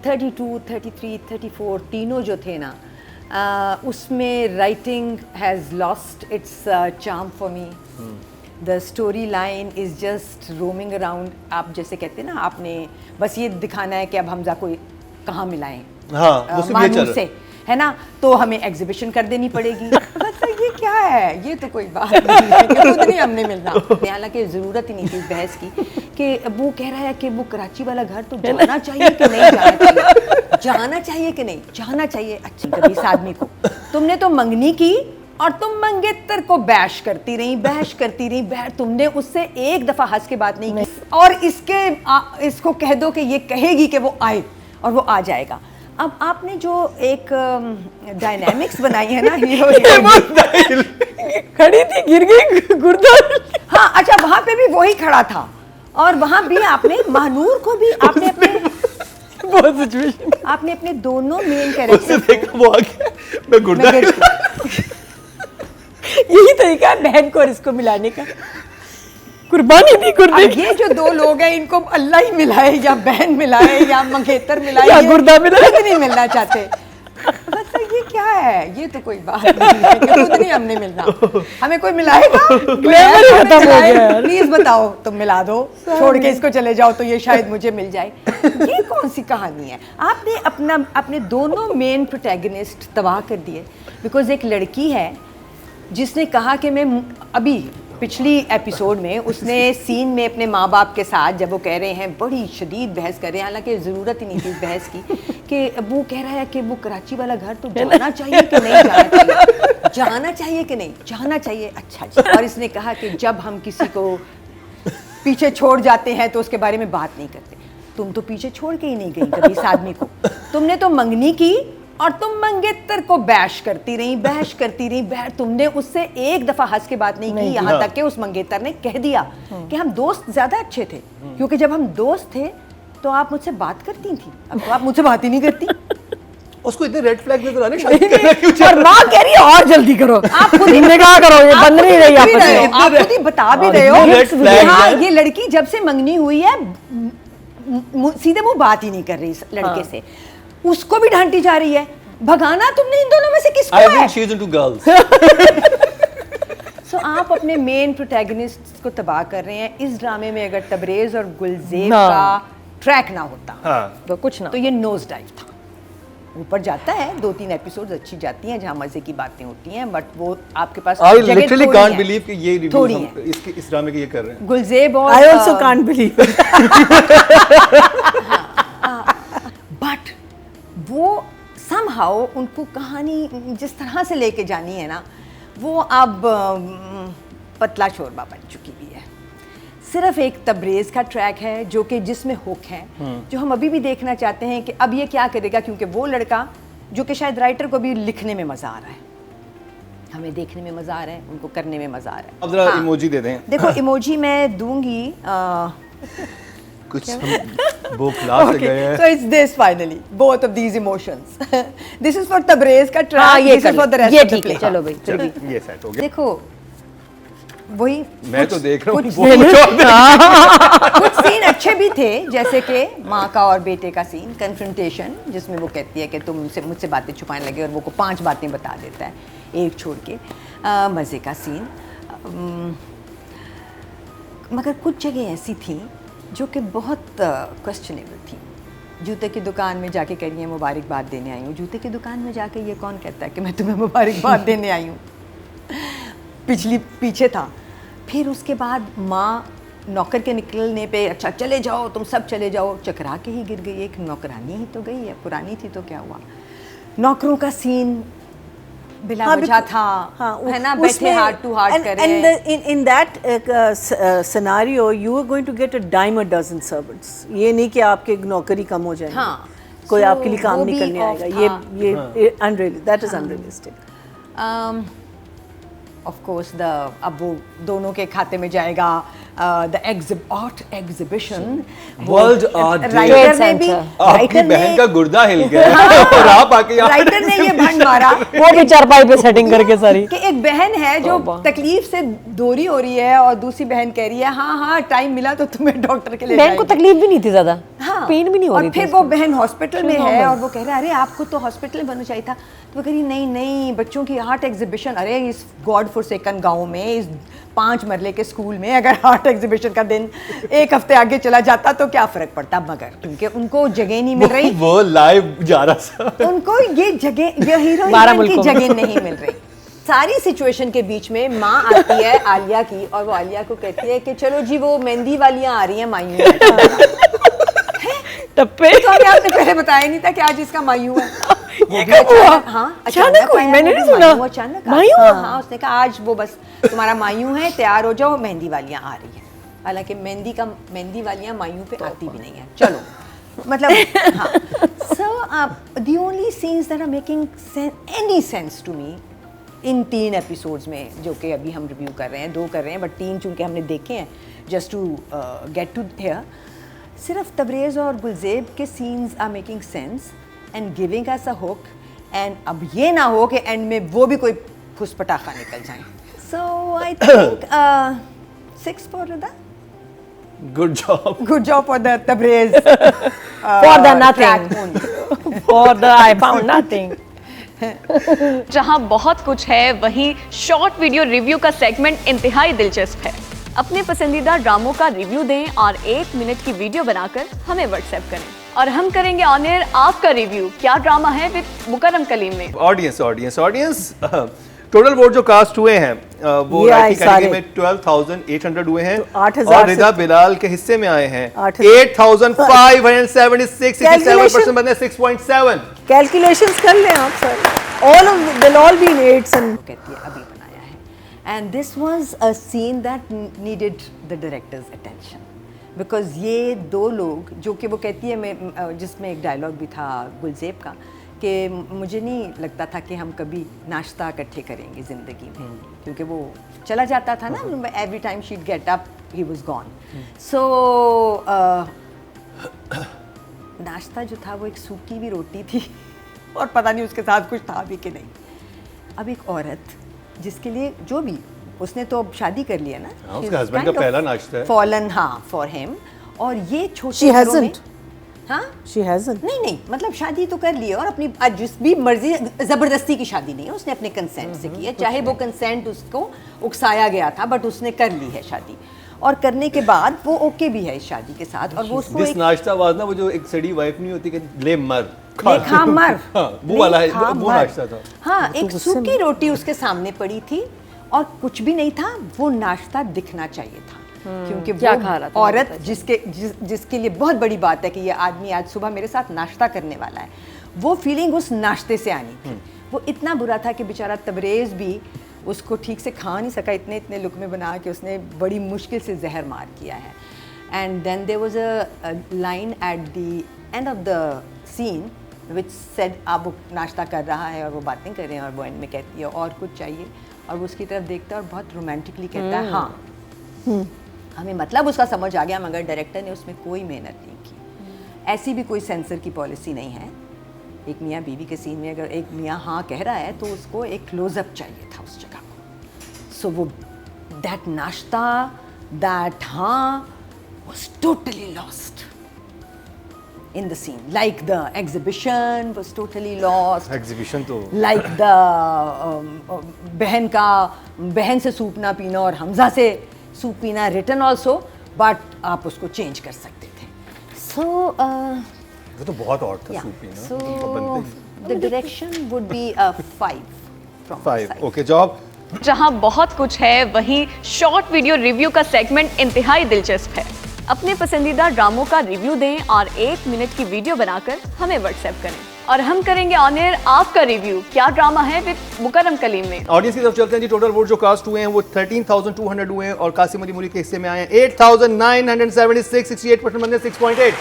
32, 33, 34 तीनों जो थे ना, उसमें writing has lost its charm for me. The story line is just roaming around. आप जैसे कहते हैं ना, आपने बस ये दिखाना है कि अब हमजा को कहाँ मिलाएं, हाँ, मानूर से, है ना, तो हमें एग्जीबिशन कर देनी पड़ेगी. मतलब ये क्या है, ये तो कोई बात नहीं है कि खुद नहीं हमने मिलना. हालांकि ज़रूरत ही नहीं थी इस बहस की कि वो कह रहा है कि वो कराची वाला घर तो जाना चाहिए कि नहीं जाना चाहिए, जाना चाहिए कि नहीं जाना चाहिए. अच्छा, कभी इस आदमी को तुमने तो मंगनी की और तुम मंगेतर को बैश करती रही, बहश करती रही. तुमने उससे एक दफ़ा हंस के बात नहीं की. और इसको कह दो कि ये कहेगी कि वो आए और वो आ जाएगा. अब आपने जो एक डायनामिक्स बनाई है ना, हीरो खड़ी थी, गिर गई गुर्दा. हाँ अच्छा, वहाँ पे भी वही खड़ा था और वहाँ भी आपने महानूर को भी आपने अपने बहुत सिचुएशन, आपने अपने दोनों मेन कैरेक्टर वो आ गया, मैं गुर्दा. यही तरीका है बहन को और इसको मिलाने का. कुर्बानी दी गुर्दे की. ये जो दो लोग हैं इनको अल्लाह ही मिलाए या बहन मिलाए या मंगेतर मिलाए या गुर्दा मिलाए, नहीं मिलना चाहते. मतलब ये क्या है, ये तो कोई बात नहीं है कि खुद नहीं हमने मिलना. हमें कोई मिलाएगा, ग्लैमर ही खत्म हो गया है. प्लीज बताओ, तुम मिला दो, छोड़ के इसको चले जाओ तो ये शायद मुझे मिल जाए. ये कौन सी कहानी है. आपने अपने दोनों मेन प्रोटैगनिस्ट तबाह कर दिए. बिकॉज एक लड़की है जिसने कहा कि मैं अभी पिछली एपिसोड में उसने सीन में अपने माँ बाप के साथ जब वो कह रहे हैं, बड़ी शदीद बहस कर रहे हैं, हालांकि ज़रूरत ही नहीं थी इस बहस की, कि वो कह रहा है कि वो कराची वाला घर तो जाना चाहिए कि नहीं जाना चाहिए, जाना चाहिए कि नहीं जाना चाहिए. अच्छा जी. और इसने कहा कि जब हम किसी को पीछे छोड़ जाते हैं तो उसके बारे में बात नहीं करते. तुम तो पीछे छोड़ के ही नहीं गई कभी इस आदमी को. तुमने तो मंगनी की और तुम मंगेतर को बैश करती रही, बहश करती रही. तुमने उससे एक दफा हंस के बात नहीं की. यहाँ तक कि उस मंगेतर ने कह दिया कि हम दोस्त ज्यादा अच्छे थे, क्योंकि जब हम दोस्त थे तो आप मुझसे बात करती थी, अब तो आप मुझसे बात ही नहीं करती. उसको इतने रेड फ्लैग नजर आने, शादी करना क्यों चाह और माँ कह रही है और जल्दी करो, आप खुद निकाह करो, ये बंद नहीं रही आपस में. आप खुद ही बता भी रहे हो. हाँ, ये लड़की जब से मंगनी हुई है सीधे मुंह बात ही नहीं कर रही इस लड़के से. उसको भी डांटी जा रही है. भगाना तुमने इन दोनों में से किसको है? I think she's into girls. So, आप अपने मेन प्रोटैगनिस्ट को तबाह कर रहे हैं. इस ड्रामे में अगर तबरेज और गुलजेब का ट्रैक ना होता, हाँ, तो कुछ ना, तो ये नोज डाइव था. ऊपर जाता है, 2-3 एपिसोड्स अच्छी जाती हैं जहाँ मजे की बातें होती हैं, बट वो आपके पास I literally can't believe कि ये थोड़ी रिव्यूज इस ड्रामे के ये कर रहे हैं. गुलजेब और I also can't believe. But वो somehow उनको कहानी जिस तरह से लेके जानी है ना, वो अब पतला शोरबा बन चुकी भी है. सिर्फ एक तबरेज का ट्रैक है जो कि जिसमें हुक है, जो हम अभी भी देखना चाहते हैं कि अब ये क्या करेगा, क्योंकि वो लड़का जो कि शायद राइटर को भी लिखने में मज़ा आ रहा है, हमें देखने में मज़ा आ रहा है, उनको करने में मज़ा आ रहा है. अब जरा इमोजी दे दें. देखो इमोजी मैं दूंगी. कुछ वो क्लास से गए हैं. So it's this finally, both of these emotions. This is for Tabrez का ट्रैक, ये this is for the rest ये of the ठीक है. play. चलो भाई, चलो, ये सेट हो गया. देखो वही मैं तो देख रहा हूँ कुछ सीन अच्छे भी थे, जैसे कि माँ का और बेटे का सीन, कन्फ्रंटेशन, जिसमें वो कहती है कि तुम मुझसे बातें छुपाने लगे, और वो को 5 बातें बता देता है एक छोड़ के. मज़े का सीन. मगर कुछ जगह ऐसी थी जो कि बहुत क्वेश्चनेबल थी. जूते की दुकान में जाके कह रही है मुबारकबाद देने आई हूँ. जूते की दुकान में जाके ये कौन कहता है कि मैं तुम्हें मुबारकबाद देने आई हूँ. पीछे था. फिर उसके बाद माँ नौकर के निकलने पे, अच्छा चले जाओ तुम सब चले जाओ, चकरा के ही गिर गई. एक नौकरानी ही तो गई है, पुरानी थी तो क्या हुआ. नौकरों का सीन बिला वजह था, है ना, बैठे हार्ट टू हार्ट कर रहे हैं. in that scenario you are going to get a dime a dozen servants. ये नहीं कि आपके नौकरी कम हो जाएंगे. हाँ, कोई आपके लिए काम नहीं करने आएगा. ये unrealistic. that is unrealistic. Of course अब वो दोनों के खाते में जाएगा the art exhibition World Art Day। Writer ने भी आपकी बहन का गुर्दा हिल गया और आप आके यहाँ राइटर ने ये भंड मारा वो भी चारपाई पे सेटिंग करके सारी कि एक बहन है जो तकलीफ से दोरी हो रही है और दूसरी बहन कह रही है हाँ हाँ टाइम मिला तो तुम्हें डॉक्टर के लिए बहन को जाएंगे। तकलीफ भी नहीं थी ज्यादा, हाँ पेन भी नहीं हो और रही थी फिर उसको। वो बहन हॉस्पिटल में है और वो कह रहा है अरे आपको तो हॉस्पिटल में बनना चाहिए था, तो वो कह रही नहीं नहीं बच्चों की आर्ट एग्जीबिशन, अरे इस गॉड फॉरसेकन गांव में इस 5 मरले के स्कूल में अगर आर्ट एग्जीबिशन का दिन एक हफ्ते आगे चला जाता तो क्या फर्क पड़ता, मगर क्योंकि उनको जगह नहीं मिल रही, वो लाइव जा रहा था। उनको ये जगह ये हीरो 12 की मुल्कों में। जगह नहीं मिल रही। सारी सिचुएशन के बीच में माँ आती है आलिया की और वो आलिया को कहती है कि चलो जी वो मेहंदी वालियाँ आ रही हैं मायूं टप्पे तो हमें आपने पहले बताया नहीं था कि आज इसका मायूं है। ये कब हुआ? हाँ अचानक हुई, आया, मैंने वो नहीं भी सुना। मायूं अचानक मायूं? हाँ, हाँ उसने कहा आज वो बस तुम्हारा मायूं है, तैयार हो जाओ, मेहंदी वालियाँ आ रही है। हालांकि मेहंदी वालियाँ मायूं पे आती भी नहीं है। चलो मतलब हाँ so the only scenes that are making any sense to me in 3 episodes में जो कि अभी हम रिव्यू कर रहे हैं, 2 कर रहे हैं बट 3 चूंकि हमने देखे हैं just to get to here, सिर्फ तबरेज़ और गुलजेब के scenes are making sense and giving us a hook, and अब ये ना हो कि एंड में वो भी कोई फुस पटाखा निकल जाए। So I think 6 for Rida. Good job. Good job for the Tabrez for the nothing for the I found nothing। जहां बहुत कुछ है वहीं शॉर्ट वीडियो रिव्यू का सेगमेंट इंतहाई दिलचस्प है। अपने पसंदीदा ड्रामों का रिव्यू दें और 1 मिनट की वीडियो बनाकर हमें व्हाट्सएप करें और हम करेंगे ऑन एयर आपका रिव्यू। क्या ड्रामा है विद मुकर्रम कलीम में। ऑडियंस टोटल वोट जो कास्ट हुए हैं वो ये आए राइटिंग कैटेगरी सारे। में 12,800 हुए हैं तो 8,000 और रिदा से- बिलाल के हिस्से में आए हैं 8,000 8,576, 67% Calculation- बने 6.7। कैलकुलेशंस कर लें आप sir, all of will all be in 8s and कहती है अभी बनाया है, and this was a seen that needed the directors attention because ये 2 लोग जो कि वो कहती है मैं जिसमें एक डायलॉग भी था गुलजेब का कि मुझे नहीं लगता था कि हम कभी नाश्ता इकट्ठे करेंगे ज़िंदगी में, क्योंकि वो चला जाता था ना every time she'd get up he was gone. So नाश्ता जो था वो एक सूखी हुई रोटी थी और पता नहीं उसके साथ कुछ था भी कि नहीं। अब एक औरत जिसके लिए जो भी उसने तो अब शादी कर लिया ना, हाँ, उसके husband का पहला नाश्ता है। फॉलन हाँ फॉर हिम, और ये छोटे She घरों में- hasn't. हाँ शी हैजंट। नहीं मतलब शादी तो कर ली है और अपनी आज जिस भी मर्जी, जबरदस्ती की शादी नहीं है, उसने अपने कंसेंट से की है, चाहे वो कंसेंट उसको उकसाया गया था बट उसने कर ली है शादी, और करने के बाद वो ओके भी है इस शादी के साथ, और वो उसको दिस एक नाश्ता वाज ना वो जो एक सड़ी वाइफ नहीं होती कि ले मर खा मर हाँ, वो वाला है, ले खा वो मर। नाश्ता था। हाँ तो एक गुस्से में- सूखी रोटी उसके सामने पड़ी थी और कुछ भी नहीं था, वो नाश्ता दिखना चाहिए था क्योंकि क्या वो खा रहा था, औरत पता जिसके लिए बहुत बड़ी बात है कि ये आदमी आज सुबह मेरे साथ नाश्ता करने वाला है, वो फीलिंग उस नाश्ते से आनी थी। वो इतना बुरा था कि बेचारा तबरेज़ भी उसको ठीक से खा नहीं सका, इतने लुक में बना के उसने बड़ी मुश्किल से जहर मार किया है। And then there was a line at the end of the scene which said, अब वो नाश्ता कर रहा है और वो बातें कर रहे हैं और वो एंड में कहती है और कुछ चाहिए, और वो उसकी तरफ देखता है और बहुत रोमांटिकली कहता है हाँ। हमें मतलब उसका समझ आ गया, मगर डायरेक्टर ने उसमें कोई मेहनत नहीं की। ऐसी भी कोई सेंसर की पॉलिसी नहीं है। एक मियाँ बीवी के सीन में अगर एक मियाँ हाँ कह रहा है तो उसको एक क्लोजअप चाहिए था उस जगह को। सो वो दैट नाश्ता, दैट हाँ was totally lost in the scene, like the exhibition was totally lost, exhibition तो like the बहन से सूप ना पीना और हमजा से सूप पीना written also, but आप उसको चेंज कर सकते थे। So वो तो बहुत ऑड था yeah, सूपी ना so बनते ही। the direction would be a 5 from my 5 side. Okay job. जहां बहुत कुछ है वहीं शॉर्ट वीडियो रिव्यू का सेगमेंट इंतहाई दिलचस्प है। अपने पसंदीदा ड्रामों का रिव्यू दें और 1 मिनट की वीडियो बनाकर हमें व्हाट्सएप करें और हम करेंगे ऑन एयर आपका रिव्यू। क्या ड्रामा है विद मुकर्रम कलीम में। ऑडियंस की तरफ चलते हैं जी। टोटल वोट जो कास्ट हुए हैं वो 13,200 हुए हैं और कासिम अली मुरी के हिस्से में आए हैं 8,976, 68% बंदे 6.8।